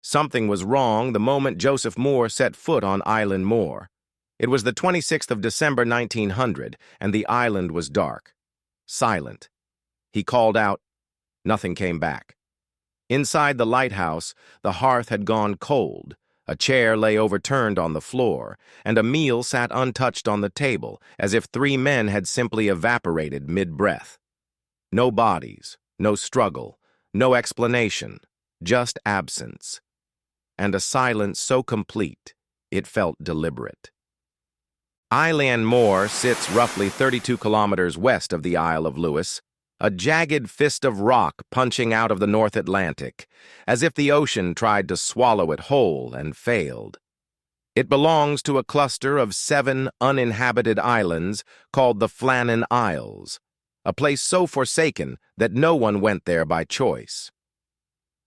Something was wrong the moment Joseph Mòr set foot on Eilean Mòr. It was the 26th of December 1900, and the island was dark. Silent. He called out. Nothing came back. Inside the lighthouse, the hearth had gone cold. A chair lay overturned on the floor, and a meal sat untouched on the table, as if 3 men had simply evaporated mid-breath. No bodies, no struggle, no explanation, just absence. And a silence so complete, it felt deliberate. Eilean Mòr sits roughly 32 kilometers west of the Isle of Lewis, a jagged fist of rock punching out of the North Atlantic, as if the ocean tried to swallow it whole and failed. It belongs to a cluster of 7 uninhabited islands called the Flannan Isles, a place so forsaken that no one went there by choice.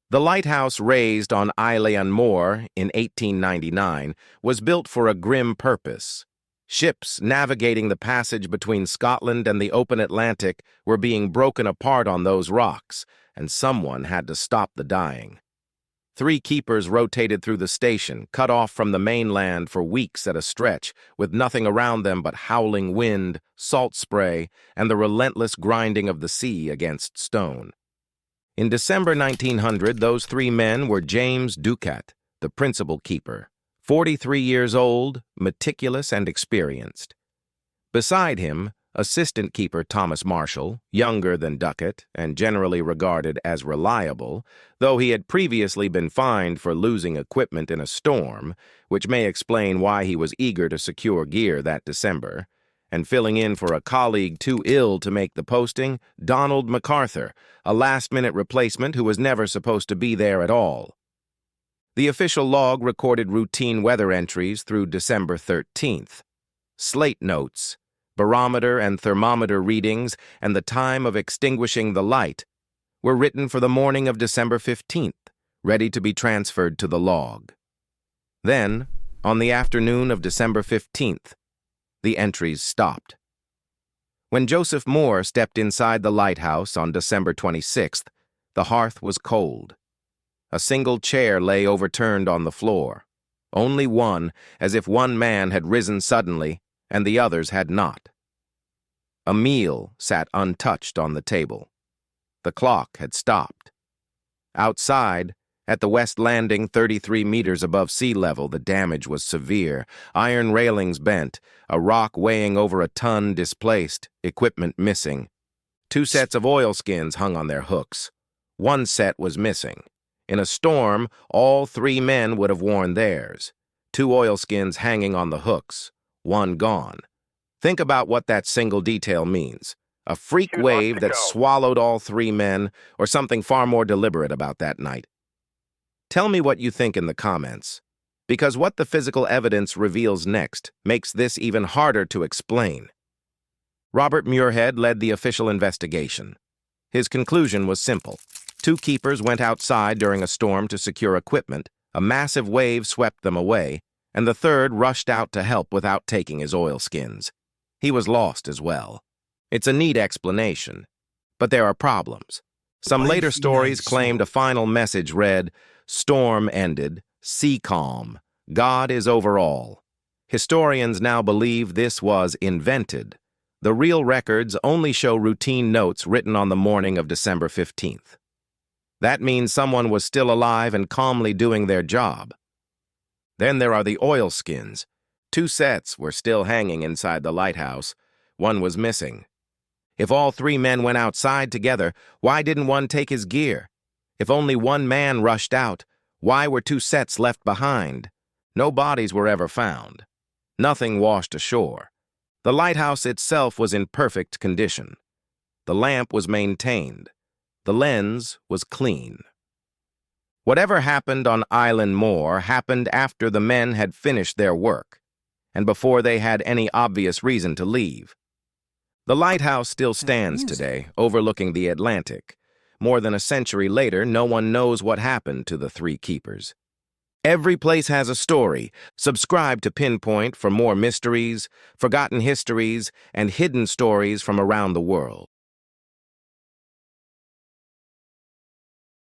The lighthouse raised on Eilean Mòr in 1899 was built for a grim purpose. Ships navigating the passage between Scotland and the open Atlantic were being broken apart on those rocks, and someone had to stop the dying. 3 keepers rotated through the station, cut off from the mainland for weeks at a stretch, with nothing around them but howling wind, salt spray, and the relentless grinding of the sea against stone. In December 1900, those 3 men were James Ducat, the principal keeper, 43 years old, meticulous and experienced. Beside him, assistant keeper Thomas Marshall, younger than Ducat and generally regarded as reliable, though he had previously been fined for losing equipment in a storm, which may explain why he was eager to secure gear that December, and filling in for a colleague too ill to make the posting, Donald MacArthur, a last-minute replacement who was never supposed to be there at all. The official log recorded routine weather entries through December 13th. Slate notes, barometer and thermometer readings, and the time of extinguishing the light were written for the morning of December 15th, ready to be transferred to the log. Then, on the afternoon of December 15th, the entries stopped. When Joseph Mòr stepped inside the lighthouse on December 26th, the hearth was cold. A single chair lay overturned on the floor. Only one, as if one man had risen suddenly and the others had not. A meal sat untouched on the table. The clock had stopped. Outside, at the west landing 33 meters above sea level, the damage was severe. Iron railings bent, a rock weighing over a ton displaced, equipment missing. 2 sets of oilskins hung on their hooks. 1 set was missing. In a storm, all 3 men would have worn theirs. 2 oilskins hanging on the hooks, 1 gone. Think about what that single detail means. A freak wave that swallowed all 3 men, or something far more deliberate about that night. Tell me what you think in the comments, because what the physical evidence reveals next makes this even harder to explain. Robert Muirhead led the official investigation. His conclusion was simple. 2 keepers went outside during a storm to secure equipment, a massive wave swept them away, and the 3rd rushed out to help without taking his oilskins. He was lost as well. It's a neat explanation, but there are problems. Some later stories claimed a final message read, "Storm ended, sea calm, God is over all." Historians now believe this was invented. The real records only show routine notes written on the morning of December 15th. That means someone was still alive and calmly doing their job. Then there are the oilskins. 2 sets were still hanging inside the lighthouse. 1 was missing. If all 3 men went outside together, why didn't one take his gear? If only 1 man rushed out, why were 2 sets left behind? No bodies were ever found. Nothing washed ashore. The lighthouse itself was in perfect condition. The lamp was maintained. The lens was clean. Whatever happened on Eilean Mòr happened after the men had finished their work, and before they had any obvious reason to leave. The lighthouse still stands today, overlooking the Atlantic. More than a century later, no one knows what happened to the 3 keepers. Every place has a story. Subscribe to PinPoint for more mysteries, forgotten histories, and hidden stories from around the world.